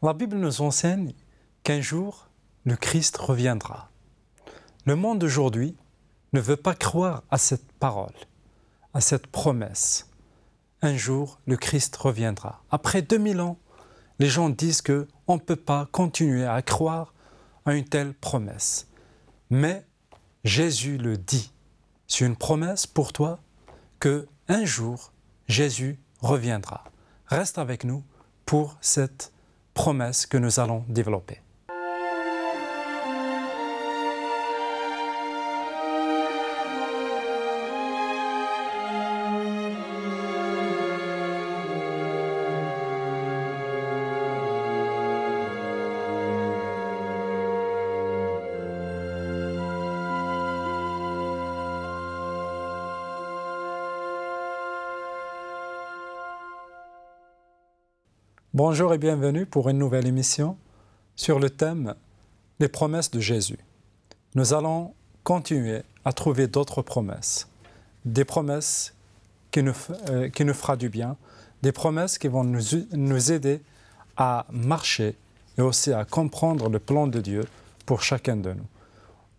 La Bible nous enseigne qu'un jour, le Christ reviendra. Le monde d'aujourd'hui ne veut pas croire à cette parole, à cette promesse. Un jour, le Christ reviendra. Après 2000 ans, les gens disent qu'on ne peut pas continuer à croire à une telle promesse. Mais Jésus le dit. C'est une promesse pour toi qu'un jour, Jésus reviendra. Reste avec nous pour cette promesse que nous allons développer. Bonjour et bienvenue pour une nouvelle émission sur le thème « Les promesses de Jésus ». Nous allons continuer à trouver d'autres promesses, des promesses qui nous feront du bien, des promesses qui vont nous aider à marcher et aussi à comprendre le plan de Dieu pour chacun de nous.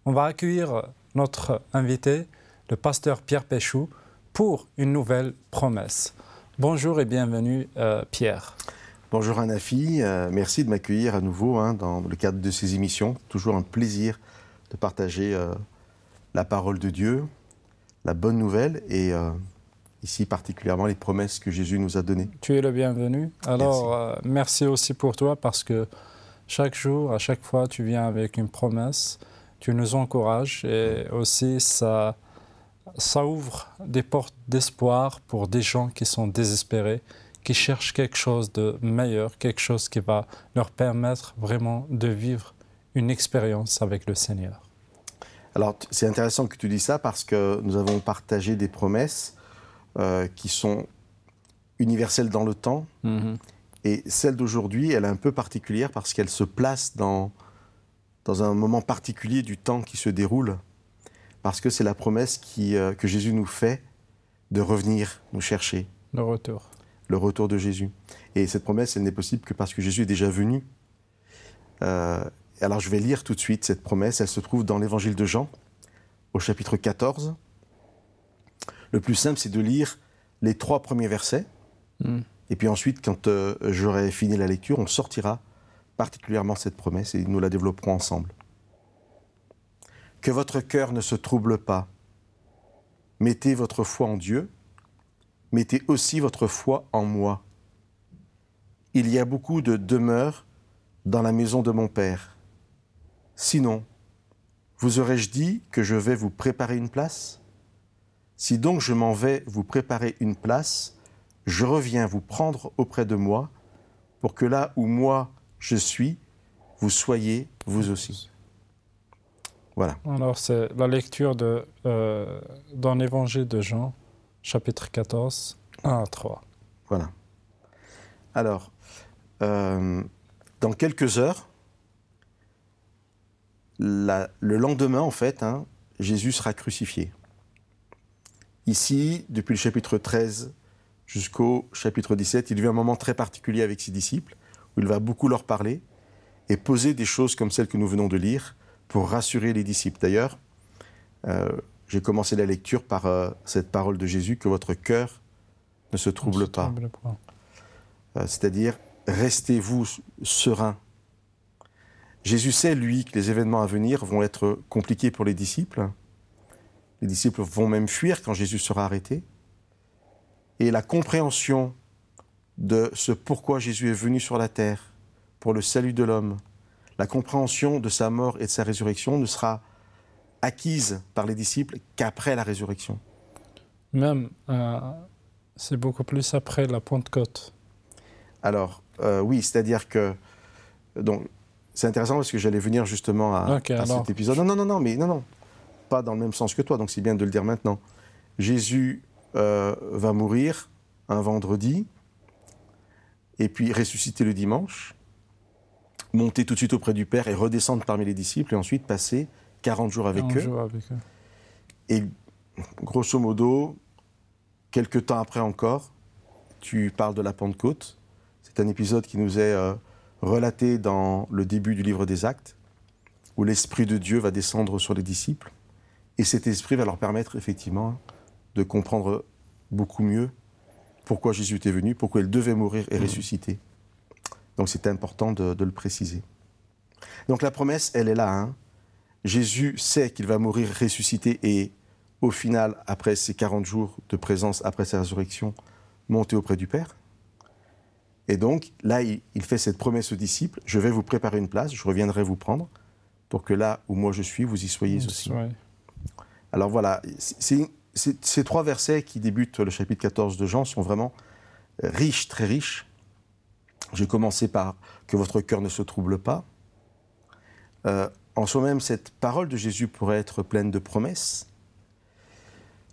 On va accueillir notre invité, le pasteur Pierre Péchou, pour une nouvelle promesse. Bonjour et bienvenue Pierre. Bonjour Anafi, merci de m'accueillir à nouveau dans le cadre de ces émissions. Toujours un plaisir de partager la parole de Dieu, la bonne nouvelle et ici particulièrement les promesses que Jésus nous a données. Tu es le bienvenu. Alors merci aussi pour toi parce que chaque jour, à chaque fois, tu viens avec une promesse, tu nous encourages et aussi ça ouvre des portes d'espoir pour des gens qui sont désespérés, qui cherchent quelque chose de meilleur, quelque chose qui va leur permettre vraiment de vivre une expérience avec le Seigneur. Alors, c'est intéressant que tu dis ça parce que nous avons partagé des promesses qui sont universelles dans le temps. Et celle d'aujourd'hui, elle est un peu particulière parce qu'elle se place dans un moment particulier du temps qui se déroule. Parce que c'est la promesse que Jésus nous fait de revenir nous chercher. Le retour de Jésus. Et cette promesse, elle n'est possible que parce que Jésus est déjà venu. Alors je vais lire tout de suite cette promesse. Elle se trouve dans l'évangile de Jean, au chapitre 14. Le plus simple, c'est de lire les 3 premiers versets. Et puis ensuite, quand j'aurai fini la lecture, on sortira particulièrement cette promesse et nous la développerons ensemble. Que votre cœur ne se trouble pas. Mettez votre foi en Dieu. Mettez aussi votre foi en moi. Il y a beaucoup de demeures dans la maison de mon Père. Sinon, vous aurais-je dit que je vais vous préparer une place? Si donc je m'en vais vous préparer une place, je reviens vous prendre auprès de moi, pour que là où moi je suis, vous soyez vous aussi. Voilà. Alors c'est la lecture dans l'évangile de Jean, chapitre 14, 1 à 3. Voilà. Alors, dans quelques heures, le lendemain, en fait, Jésus sera crucifié. Ici, depuis le chapitre 13 jusqu'au chapitre 17, il vit un moment très particulier avec ses disciples, où il va beaucoup leur parler et poser des choses comme celles que nous venons de lire pour rassurer les disciples. D'ailleurs, j'ai commencé la lecture par cette parole de Jésus, que votre cœur ne se trouble pas. C'est-à-dire, restez-vous serein. Jésus sait, lui, que les événements à venir vont être compliqués pour les disciples. Les disciples vont même fuir quand Jésus sera arrêté. Et la compréhension de ce pourquoi Jésus est venu sur la terre, pour le salut de l'homme, la compréhension de sa mort et de sa résurrection ne sera acquise par les disciples qu'après la résurrection. Même, c'est beaucoup plus après la Pentecôte. Alors, oui, c'est-à-dire que... Donc, c'est intéressant parce que j'allais venir justement à cet épisode. Non, pas dans le même sens que toi, donc c'est bien de le dire maintenant. Jésus va mourir un vendredi, et puis ressusciter le dimanche, monter tout de suite auprès du Père et redescendre parmi les disciples, et ensuite passer 40 jours avec eux. Et grosso modo, quelques temps après encore, tu parles de la Pentecôte. C'est un épisode qui nous est relatée dans le début du livre des Actes, où l'Esprit de Dieu va descendre sur les disciples. Et cet Esprit va leur permettre effectivement de comprendre beaucoup mieux pourquoi Jésus était venu, pourquoi il devait mourir et ressusciter. Donc c'est important de le préciser. Donc la promesse, elle est là. Hein. Jésus sait qu'il va mourir, ressusciter et au final, après ces 40 jours de présence, après sa résurrection, monter auprès du Père. Et donc là, il fait cette promesse aux disciples, je vais vous préparer une place, je reviendrai vous prendre, pour que là où moi je suis, vous y soyez aussi. Ouais. Alors voilà, ces 3 versets qui débutent le chapitre 14 de Jean sont vraiment riches, très riches. J'ai commencé par « que votre cœur ne se trouble pas ». En soi-même, cette parole de Jésus pourrait être pleine de promesses.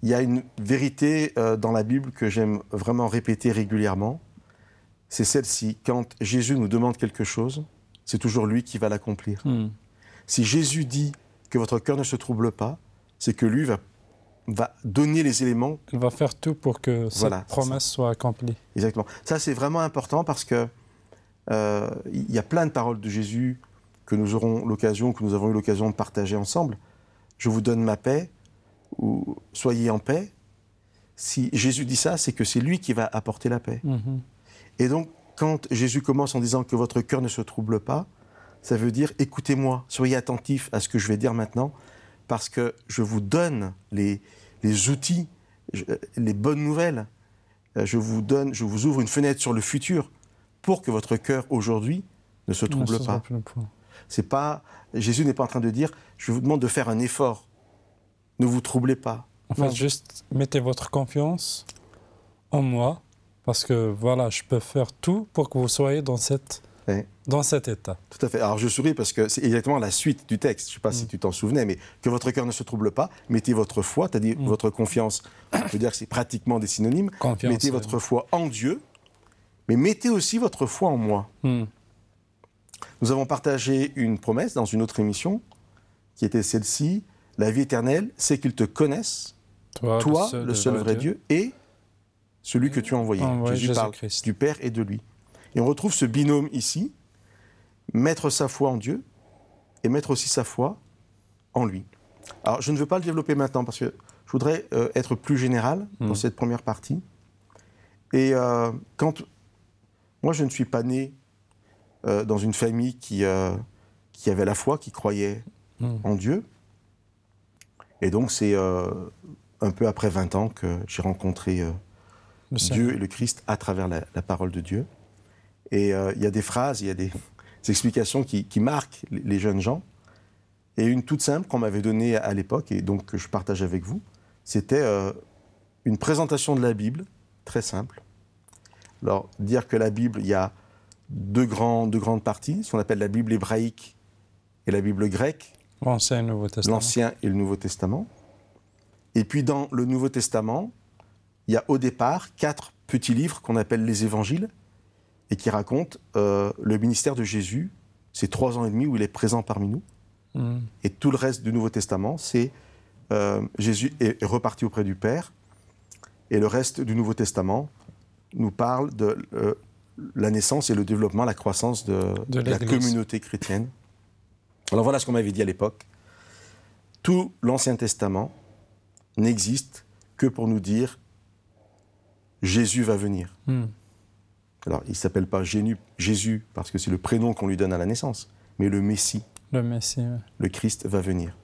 Il y a une vérité dans la Bible que j'aime vraiment répéter régulièrement. C'est celle-ci. Quand Jésus nous demande quelque chose, c'est toujours lui qui va l'accomplir. Si Jésus dit que votre cœur ne se trouble pas, c'est que lui va donner les éléments. Il va faire tout pour que cette promesse soit accomplie. Exactement. Ça, c'est vraiment important parce que il y a plein de paroles de Jésus que nous avons eu l'occasion de partager ensemble. Je vous donne ma paix, ou soyez en paix. Si Jésus dit ça, c'est que c'est lui qui va apporter la paix. Et donc, quand Jésus commence en disant que votre cœur ne se trouble pas, ça veut dire écoutez-moi, soyez attentifs à ce que je vais dire maintenant, parce que je vous donne les outils, les bonnes nouvelles. Je vous ouvre une fenêtre sur le futur pour que votre cœur aujourd'hui ne se trouble pas. Jésus n'est pas en train de dire je vous demande de faire un effort. Ne vous troublez pas. En fait, juste mettez votre confiance en moi, parce que voilà, je peux faire tout pour que vous soyez dans cet état. Tout à fait. Alors je souris parce que c'est exactement la suite du texte. Je ne sais pas si tu t'en souvenais, mais que votre cœur ne se trouble pas, mettez votre foi, c'est-à-dire votre confiance. Je veux dire que c'est pratiquement des synonymes. Confiance, mettez votre foi en Dieu, mais mettez aussi votre foi en moi. Nous avons partagé une promesse dans une autre émission qui était celle-ci. La vie éternelle, c'est qu'ils te connaissent, toi, le seul vrai Dieu, et celui que tu as envoyé. Jésus parle du Père et de lui. Et on retrouve ce binôme ici, mettre sa foi en Dieu et mettre aussi sa foi en lui. Alors, je ne veux pas le développer maintenant parce que je voudrais être plus général dans cette première partie. Et quand moi, je ne suis pas né dans une famille qui avait la foi, qui croyait en Dieu. Et donc, c'est un peu après 20 ans que j'ai rencontré Dieu et le Christ à travers la parole de Dieu. Et il y a des phrases, il y a des explications qui marquent les jeunes gens. Et une toute simple qu'on m'avait donnée à l'époque, et donc que je partage avec vous, c'était une présentation de la Bible, très simple. Alors, dire que la Bible, il y a deux grandes parties, ce qu'on appelle la Bible hébraïque et la Bible grecque. L'Ancien et le Nouveau Testament. L'Ancien et le Nouveau Testament. Et puis dans le Nouveau Testament, il y a au départ 4 petits livres qu'on appelle les Évangiles et qui racontent le ministère de Jésus, ces 3 ans et demi où il est présent parmi nous. Et tout le reste du Nouveau Testament, c'est Jésus est reparti auprès du Père. Et le reste du Nouveau Testament nous parle de la naissance et le développement, la croissance de la communauté chrétienne. Alors voilà ce qu'on m'avait dit à l'époque. Tout l'Ancien Testament n'existe que pour nous dire Jésus va venir. Alors il ne s'appelle pas Jésus parce que c'est le prénom qu'on lui donne à la naissance, mais le Messie. Le Messie, oui. Le Christ va venir.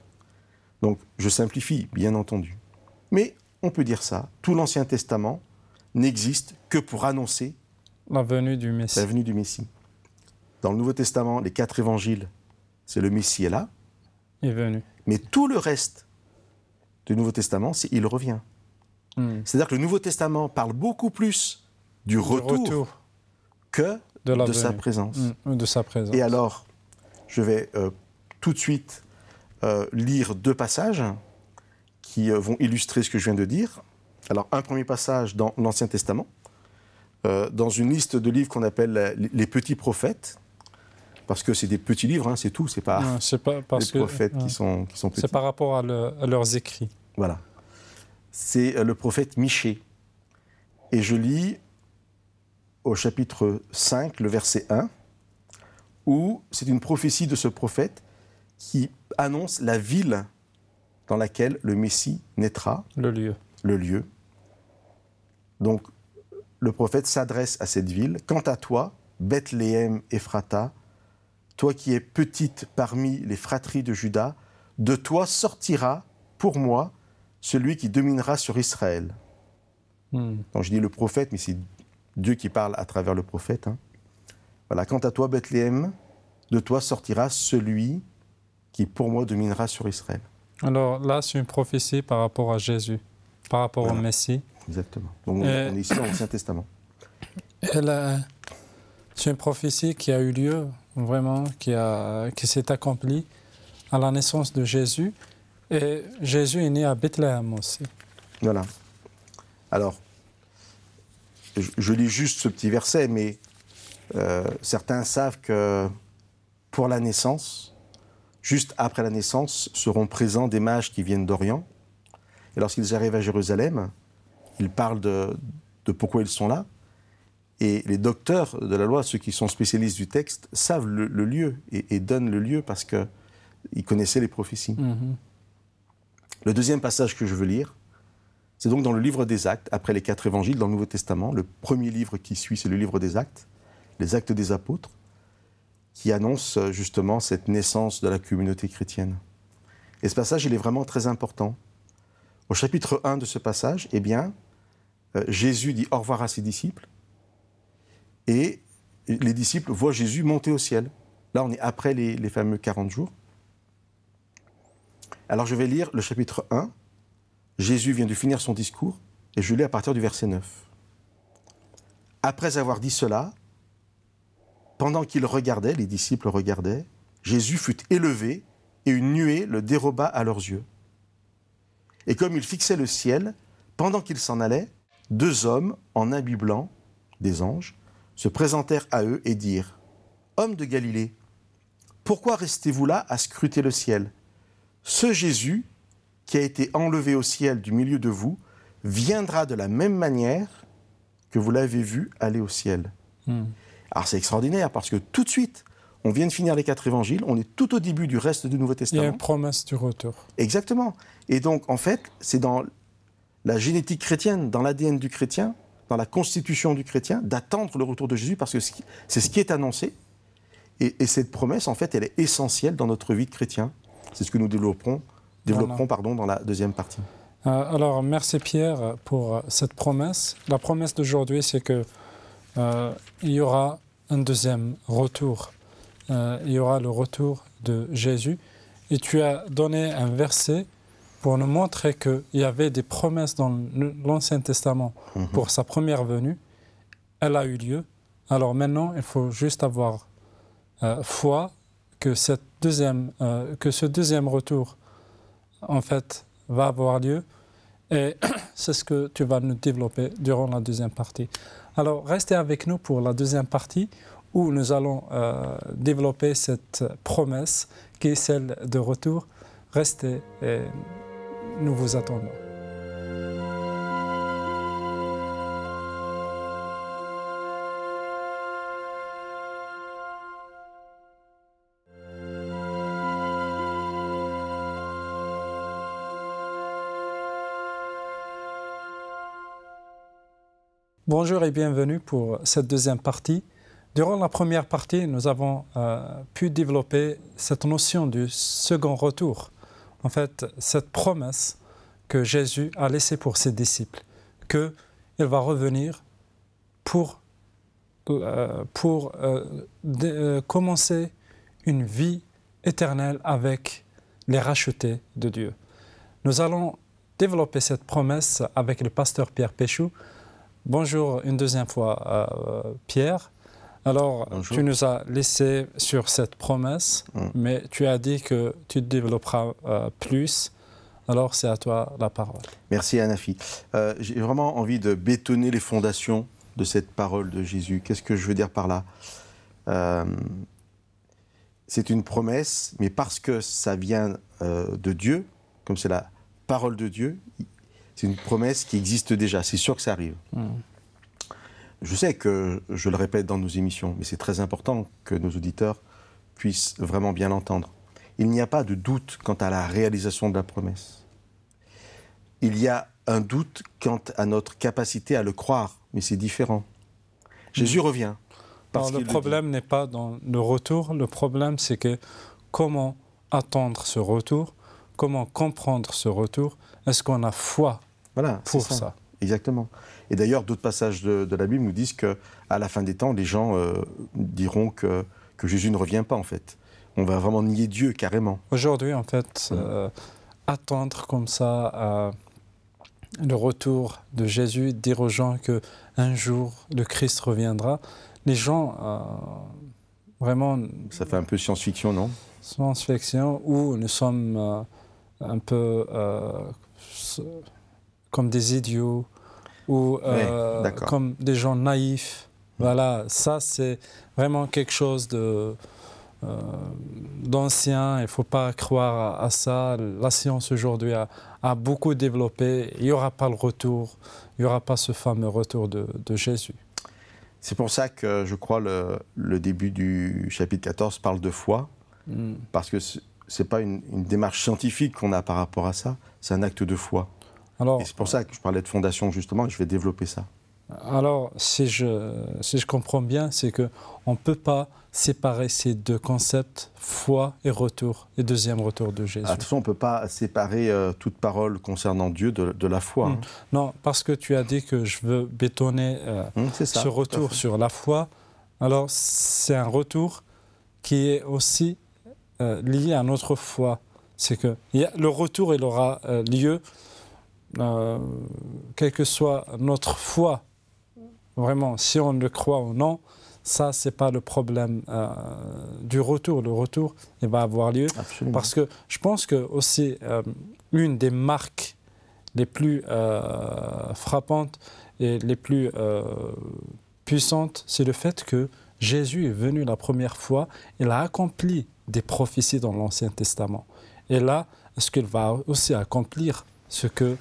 Donc je simplifie, bien entendu. Mais on peut dire ça. Tout l'Ancien Testament n'existe que pour annoncer la venue du Messie. La venue du Messie. Dans le Nouveau Testament, les 4 évangiles, c'est le Messie est là. Il est venu. Mais tout le reste du Nouveau Testament, c'est il revient. C'est-à-dire que le Nouveau Testament parle beaucoup plus du retour que de sa présence. De sa présence. Et alors, je vais tout de suite lire 2 passages qui vont illustrer ce que je viens de dire. Alors, un premier passage dans l'Ancien Testament, dans une liste de livres qu'on appelle les petits prophètes, parce que c'est des petits livres, hein, c'est tout, c'est pas les prophètes qui sont petits. C'est par rapport à leurs écrits. Voilà. C'est le prophète Michée. Et je lis au chapitre 5, le verset 1, ou c'est une prophétie de ce prophète qui annonce la ville dans laquelle le Messie naîtra. Le lieu. Le lieu. Donc, le prophète s'adresse à cette ville. Quant à toi, Bethléem Ephrata, toi qui es petite parmi les fratries de Juda, de toi sortira, pour moi, celui qui dominera sur Israël. Donc je dis le prophète, mais c'est Dieu qui parle à travers le prophète. Hein. Voilà, quant à toi, Bethléem, de toi sortira celui qui, pour moi, dominera sur Israël. Alors là, c'est une prophétie par rapport à Jésus, par rapport au Messie. Exactement. Donc on est ici dans l'Ancien Testament. C'est une prophétie qui a eu lieu, vraiment, qui s'est accomplie à la naissance de Jésus. Et Jésus est né à Bethléem aussi. Voilà. Alors, je lis juste ce petit verset, mais certains savent que pour la naissance, juste après la naissance, seront présents des mages qui viennent d'Orient. Et lorsqu'ils arrivent à Jérusalem, ils parlent de pourquoi ils sont là. Et les docteurs de la loi, ceux qui sont spécialistes du texte, savent le lieu et donnent le lieu parce qu'ils connaissaient les prophéties. Le deuxième passage que je veux lire, c'est donc dans le livre des Actes, après les 4 évangiles dans le Nouveau Testament. Le premier livre qui suit, c'est le livre des Actes, les Actes des Apôtres, qui annonce justement cette naissance de la communauté chrétienne. Et ce passage, il est vraiment très important. Au chapitre 1 de ce passage, eh bien, Jésus dit au revoir à ses disciples, et les disciples voient Jésus monter au ciel. Là, on est après les fameux 40 jours. Alors, je vais lire le chapitre 1. Jésus vient de finir son discours, et je lis à partir du verset 9. Après avoir dit cela, pendant qu'ils regardaient, les disciples regardaient, Jésus fut élevé, et une nuée le déroba à leurs yeux. Et comme ils fixaient le ciel, pendant qu'ils s'en allaient, 2 hommes en habits blancs, des anges, se présentèrent à eux et dirent « Hommes de Galilée, pourquoi restez-vous là à scruter le ciel ? Ce Jésus, qui a été enlevé au ciel du milieu de vous, viendra de la même manière que vous l'avez vu aller au ciel. » Alors c'est extraordinaire parce que tout de suite, on vient de finir les 4 évangiles, on est tout au début du reste du Nouveau Testament. Il y a une promesse du retour. Exactement. Et donc, en fait, c'est dans la génétique chrétienne, dans l'ADN du chrétien, dans la constitution du chrétien, d'attendre le retour de Jésus parce que c'est ce qui est annoncé. Et cette promesse, en fait, elle est essentielle dans notre vie de chrétien. C'est ce que nous développerons dans la deuxième partie. Alors, merci Pierre pour cette promesse. La promesse d'aujourd'hui, c'est que il y aura un deuxième retour. Il y aura le retour de Jésus. Et tu as donné un verset pour nous montrer qu'il y avait des promesses dans l'Ancien Testament pour sa première venue. Elle a eu lieu. Alors maintenant, il faut juste avoir foi que ce deuxième retour, en fait, va avoir lieu. Et c'est ce que tu vas nous développer durant la deuxième partie. Alors, restez avec nous pour la deuxième partie où nous allons développer cette promesse qui est celle de retour. Restez et nous vous attendons. Bonjour et bienvenue pour cette deuxième partie. Durant la première partie, nous avons pu développer cette notion du second retour. En fait, cette promesse que Jésus a laissée pour ses disciples, qu'il va revenir pour commencer une vie éternelle avec les rachetés de Dieu. Nous allons développer cette promesse avec le pasteur Pierre Péchou. Bonjour une deuxième fois, Pierre. Alors, bonjour. Tu nous as laissé sur cette promesse, mais tu as dit que tu développeras plus. Alors, c'est à toi la parole. Merci, Anafi. J'ai vraiment envie de bétonner les fondations de cette parole de Jésus. Qu'est-ce que je veux dire par là ? C'est une promesse, mais parce que ça vient de Dieu, comme c'est la parole de Dieu, c'est une promesse qui existe déjà. C'est sûr que ça arrive. Je sais que je le répète dans nos émissions, mais c'est très important que nos auditeurs puisse vraiment bien l'entendre. Il n'y a pas de doute quant à la réalisation de la promesse. Il y a un doute quant à notre capacité à le croire, mais c'est différent. Jésus revient. Alors, le problème n'est pas dans le retour, le problème c'est que comment attendre ce retour, comment comprendre ce retour, est-ce qu'on a foi pour ça? Exactement. Et d'ailleurs, d'autres passages de la Bible nous disent qu'à la fin des temps, les gens diront que Jésus ne revient pas, en fait. On va vraiment nier Dieu, carrément. Aujourd'hui, en fait, attendre comme ça le retour de Jésus, dire aux gens qu'un jour, le Christ reviendra, les gens, vraiment... Ça fait un peu science-fiction, non? Science-fiction, où nous sommes un peu comme des idiots, ou comme des gens naïfs. Voilà, ça c'est vraiment quelque chose d'ancien, il ne faut pas croire à ça. La science aujourd'hui a beaucoup développé, il n'y aura pas le retour, il n'y aura pas ce fameux retour de Jésus. C'est pour ça que je crois le début du chapitre 14 parle de foi, parce que ce n'est pas une démarche scientifique qu'on a par rapport à ça, c'est un acte de foi. Alors, et c'est pour ça que je parlais de fondation justement, et je vais développer ça. Alors, si je comprends bien, c'est qu'on ne peut pas séparer ces deux concepts, foi et retour, et deuxième retour de Jésus. De toute façon, on ne peut pas séparer toute parole concernant Dieu de la foi. Non, parce que tu as dit que je veux bétonner ce retour sur la foi. Alors, c'est un retour qui est aussi lié à notre foi. C'est que le retour, il aura lieu, quelle que soit notre foi. Vraiment, si on le croit ou non, ça, ce n'est pas le problème du retour. Le retour, il va avoir lieu. Absolument. Parce que je pense que aussi, une des marques les plus frappantes et les plus puissantes, c'est le fait que Jésus est venu la première fois, il a accompli des prophéties dans l'Ancien Testament. Et là, est-ce qu'il va aussi accomplir ce que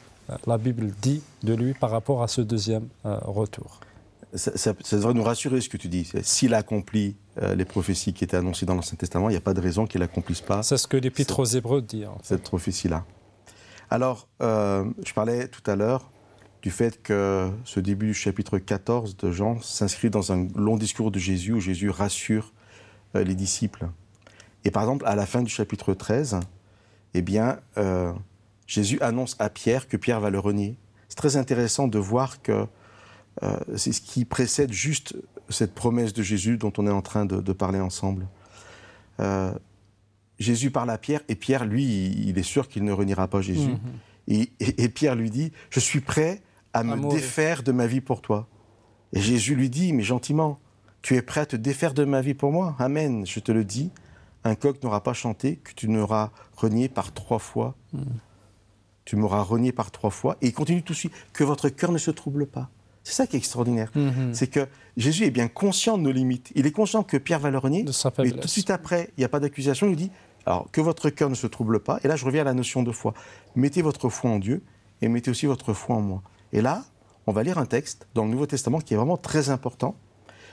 la Bible dit de lui par rapport à ce deuxième retour? Ça devrait nous rassurer ce que tu dis. S'il accomplit les prophéties qui étaient annoncées dans l'Ancien Testament, il n'y a pas de raison qu'il n'accomplisse pas. C'est ce que l'Épître aux Hébreux dit. En fait. Cette prophétie-là. Alors, je parlais tout à l'heure du fait que ce début du chapitre 14 de Jean s'inscrit dans un long discours de Jésus où Jésus rassure les disciples. Et par exemple, à la fin du chapitre 13, eh bien, Jésus annonce à Pierre que Pierre va le renier. C'est très intéressant de voir que c'est ce qui précède juste cette promesse de Jésus dont on est en train de parler ensemble. Jésus parle à Pierre, et Pierre, lui, il est sûr qu'il ne reniera pas Jésus. Et Pierre lui dit, « Je suis prêt à me défaire de ma vie pour toi. » Et Jésus lui dit, « Mais gentiment, tu es prêt à te défaire de ma vie pour moi? Amen, je te le dis, un coq n'aura pas chanté que tu n'auras renié par 3 fois. Tu m'auras renié par 3 fois. » Et il continue tout de suite, « Que votre cœur ne se trouble pas. » C'est ça qui est extraordinaire. C'est que Jésus est bien conscient de nos limites. Il est conscient que Pierre va le renier, mais tout de suite après, il n'y a pas d'accusation. Il dit, alors que votre cœur ne se trouble pas. Et là, je reviens à la notion de foi. Mettez votre foi en Dieu et mettez aussi votre foi en moi. Et là, on va lire un texte dans le Nouveau Testament qui est vraiment très important.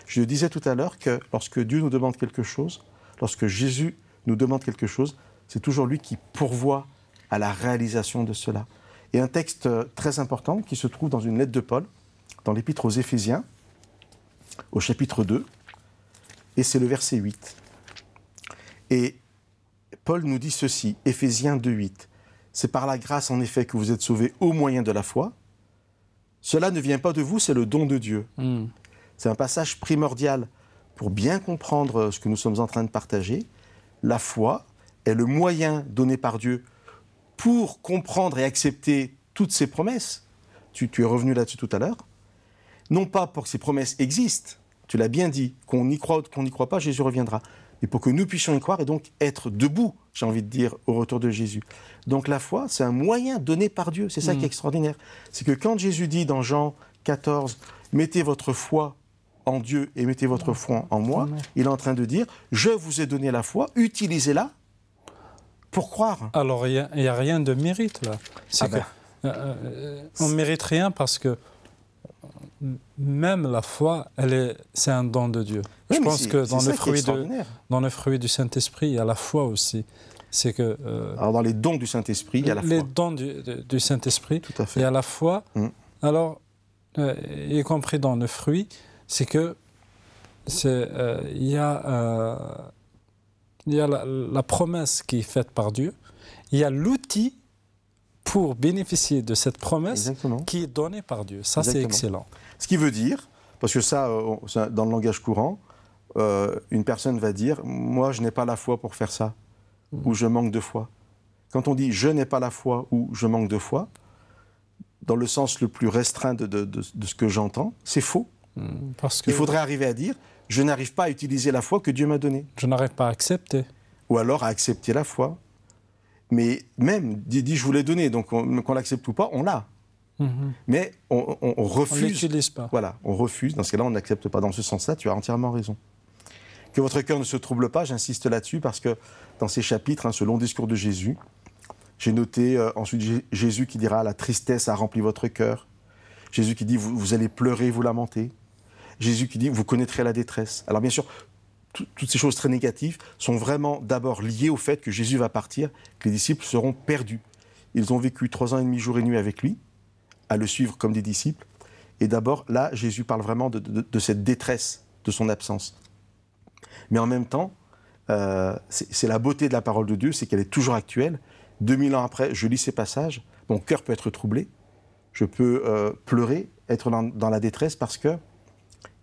Je le disais tout à l'heure que lorsque Dieu nous demande quelque chose, lorsque Jésus nous demande quelque chose, c'est toujours lui qui pourvoit à la réalisation de cela. Et un texte très important qui se trouve dans une lettre de Paul, dans l'Épître aux Éphésiens, au chapitre 2, et c'est le verset 8. Et Paul nous dit ceci, Éphésiens 2, 8. « C'est par la grâce, en effet, que vous êtes sauvés au moyen de la foi. Cela ne vient pas de vous, c'est le don de Dieu. » C'est un passage primordial pour bien comprendre ce que nous sommes en train de partager. La foi est le moyen donné par Dieu pour comprendre et accepter toutes ses promesses. Tu es revenu là-dessus tout à l'heure. Non pas pour que ces promesses existent, tu l'as bien dit, qu'on y croit ou qu'on n'y croit pas, Jésus reviendra, mais pour que nous puissions y croire et donc être debout, j'ai envie de dire, au retour de Jésus. Donc la foi, c'est un moyen donné par Dieu, c'est ça qui est extraordinaire. C'est que quand Jésus dit dans Jean 14, « Mettez votre foi en Dieu et mettez votre foi en moi », il est en train de dire, « Je vous ai donné la foi, utilisez-la pour croire. » Alors il n'y a rien de mérite là. On ne mérite rien parce que même la foi, c'est un don de Dieu. Oui, je pense que dans le fruit du Saint-Esprit, il y a la foi aussi. C'est que, alors dans les dons du Saint-Esprit, il y a la foi. Les dons du Saint-Esprit, tout à fait. Il y a la foi. Alors, y compris dans le fruit, c'est que il y a la promesse qui est faite par Dieu. Il y a l'outil pour bénéficier de cette promesse qui est donnée par Dieu. Ça, c'est excellent. Ce qui veut dire, parce que ça, dans le langage courant, une personne va dire « moi, je n'ai pas la foi pour faire ça » ou « je manque de foi ». Quand on dit « je n'ai pas la foi » ou « je manque de foi », dans le sens le plus restreint de ce que j'entends, c'est faux. Il faudrait arriver à dire « je n'arrive pas à utiliser la foi que Dieu m'a donnée ». Je n'arrive pas à accepter. Ou alors à accepter la foi. Mais même, dit je vous l'ai donné, donc qu'on l'accepte ou pas, on l'a. Mais on refuse. On ne l'utilise pas. Voilà, on refuse. Dans ce cas-là, on n'accepte pas. Dans ce sens-là, tu as entièrement raison. Que votre cœur ne se trouble pas, j'insiste là-dessus, parce que dans ces chapitres, ce long discours de Jésus, j'ai noté ensuite Jésus qui dira « la tristesse a rempli votre cœur ». Jésus qui dit « vous allez pleurer, vous lamenter ». Jésus qui dit « vous connaîtrez la détresse ». Alors bien sûr, toutes ces choses très négatives sont vraiment d'abord liées au fait que Jésus va partir, que les disciples seront perdus. Ils ont vécu 3 ans et demi, jour et nuit avec lui, à le suivre comme des disciples. Et d'abord, là, Jésus parle vraiment de cette détresse de son absence. Mais en même temps, c'est la beauté de la parole de Dieu, c'est qu'elle est toujours actuelle. 2000 ans après, je lis ces passages, mon cœur peut être troublé, je peux pleurer, être dans la détresse, parce que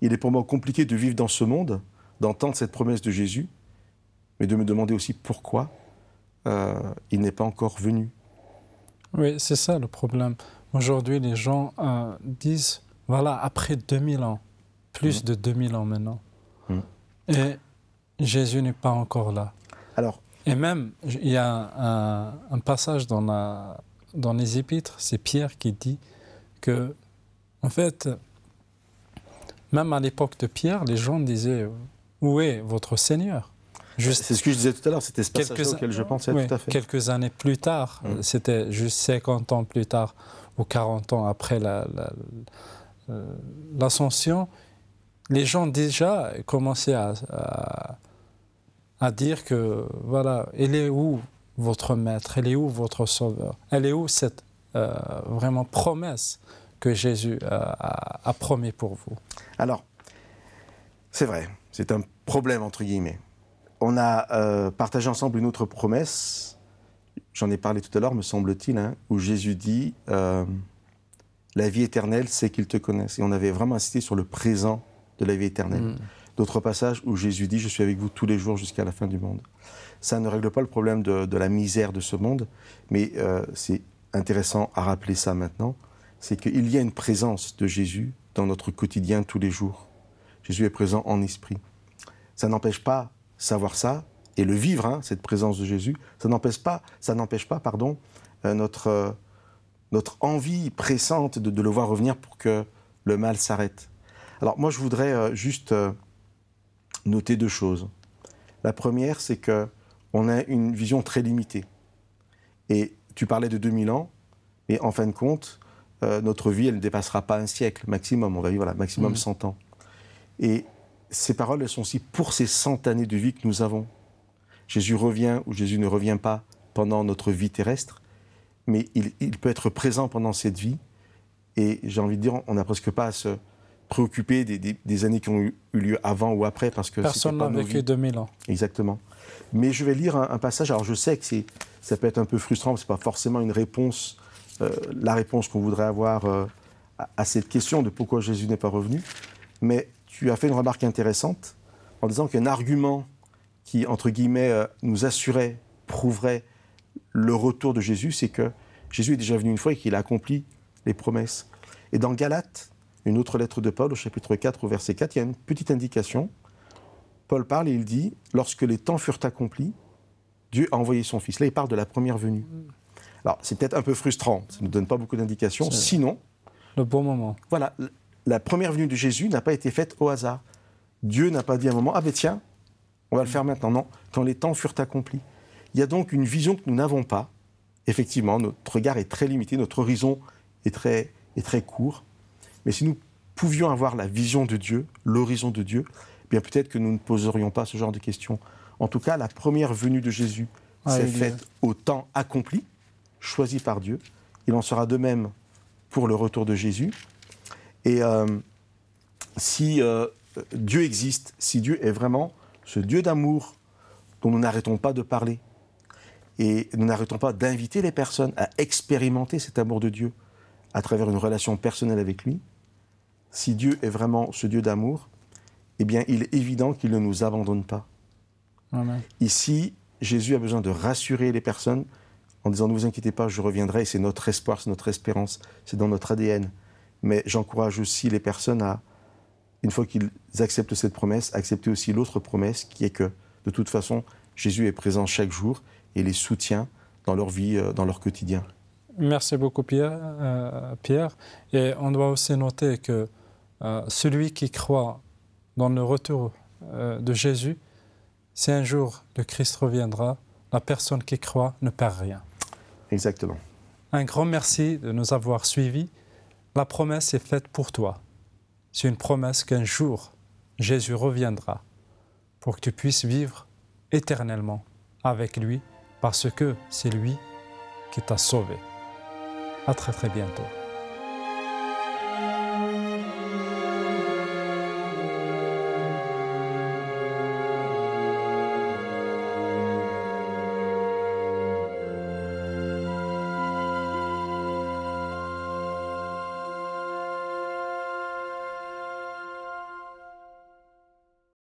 il est pour moi compliqué de vivre dans ce monde, d'entendre cette promesse de Jésus, mais de me demander aussi pourquoi il n'est pas encore venu. Oui, c'est ça le problème. Aujourd'hui, les gens disent, voilà, après 2000 ans, plus de 2000 ans maintenant, et Jésus n'est pas encore là. Alors, et même, il y a un passage dans les Épîtres, c'est Pierre qui dit que, en fait, même à l'époque de Pierre, les gens disaient « Où est votre Seigneur ?» C'est ce que je disais tout à l'heure, c'était ce passage auquel je pensais tout à fait. Quelques années plus tard, c'était juste 50 ans plus tard, ou 40 ans après l'ascension, les gens déjà commençaient à dire que, voilà, elle est où votre maître, elle est où votre sauveur, elle est où cette vraiment promesse que Jésus a promis pour vous. Alors, c'est vrai, c'est un problème entre guillemets. On a partagé ensemble une autre promesse, j'en ai parlé tout à l'heure, me semble-t-il, où Jésus dit « La vie éternelle, c'est qu'ils te connaissent ». Et on avait vraiment insisté sur le présent de la vie éternelle. D'autres passages où Jésus dit « Je suis avec vous tous les jours jusqu'à la fin du monde ». Ça ne règle pas le problème de la misère de ce monde, mais c'est intéressant à rappeler ça maintenant, c'est qu'il y a une présence de Jésus dans notre quotidien tous les jours. Jésus est présent en esprit. Ça n'empêche pas savoir ça et le vivre, cette présence de Jésus, ça n'empêche pas, notre envie pressante de le voir revenir pour que le mal s'arrête. Alors moi, je voudrais juste noter 2 choses. La première, c'est qu'on a une vision très limitée. Et tu parlais de 2000 ans, mais en fin de compte, notre vie, elle ne dépassera pas un siècle maximum. On va vivre maximum 100 ans. Et ces paroles, elles sont aussi pour ces 100 années de vie que nous avons. Jésus revient ou Jésus ne revient pas pendant notre vie terrestre, mais il peut être présent pendant cette vie. Et j'ai envie de dire, on n'a presque pas à se préoccuper des années qui ont eu lieu avant ou après, parce que personne n'a vécu 2000 ans. Exactement. Mais je vais lire un passage. Alors je sais que ça peut être un peu frustrant, c'est pas forcément une réponse, la réponse qu'on voudrait avoir à cette question de pourquoi Jésus n'est pas revenu. Mais tu as fait une remarque intéressante en disant qu'un argument qui, entre guillemets, nous assurait, prouverait le retour de Jésus, c'est que Jésus est déjà venu une fois et qu'il a accompli les promesses. Et dans Galates, une autre lettre de Paul, au chapitre 4, au verset 4, il y a une petite indication. Paul parle et il dit « Lorsque les temps furent accomplis, Dieu a envoyé son Fils ». Là, il parle de la première venue. Alors, c'est peut-être un peu frustrant, ça ne nous donne pas beaucoup d'indications. Sinon, le bon moment. Voilà, la première venue de Jésus n'a pas été faite au hasard. Dieu n'a pas dit à un moment « Ah ben tiens, on va le faire maintenant ». Non, quand les temps furent accomplis. Il y a donc une vision que nous n'avons pas. Effectivement, notre regard est très limité, notre horizon est très court. Mais si nous pouvions avoir la vision de Dieu, l'horizon de Dieu, eh bien peut-être que nous ne poserions pas ce genre de questions. En tout cas, la première venue de Jésus s'est faite au temps accompli, choisi par Dieu. Il en sera de même pour le retour de Jésus. Et si Dieu existe, si Dieu est vraiment ce Dieu d'amour dont nous n'arrêtons pas de parler, et nous n'arrêtons pas d'inviter les personnes à expérimenter cet amour de Dieu à travers une relation personnelle avec lui, si Dieu est vraiment ce Dieu d'amour, eh bien, il est évident qu'il ne nous abandonne pas. Amen. Ici, Jésus a besoin de rassurer les personnes en disant « Ne vous inquiétez pas, je reviendrai ». C'est notre espoir, c'est notre espérance, c'est dans notre ADN. Mais j'encourage aussi les personnes à, une fois qu'ils acceptent cette promesse, accepter aussi l'autre promesse qui est que, de toute façon, Jésus est présent chaque jour et les soutient dans leur vie, dans leur quotidien. Merci beaucoup Pierre. Et on doit aussi noter que celui qui croit dans le retour de Jésus, si un jour le Christ reviendra, la personne qui croit ne perd rien. Exactement. Un grand merci de nous avoir suivis. La promesse est faite pour toi. C'est une promesse qu'un jour, Jésus reviendra pour que tu puisses vivre éternellement avec lui parce que c'est lui qui t'a sauvé. À très très bientôt.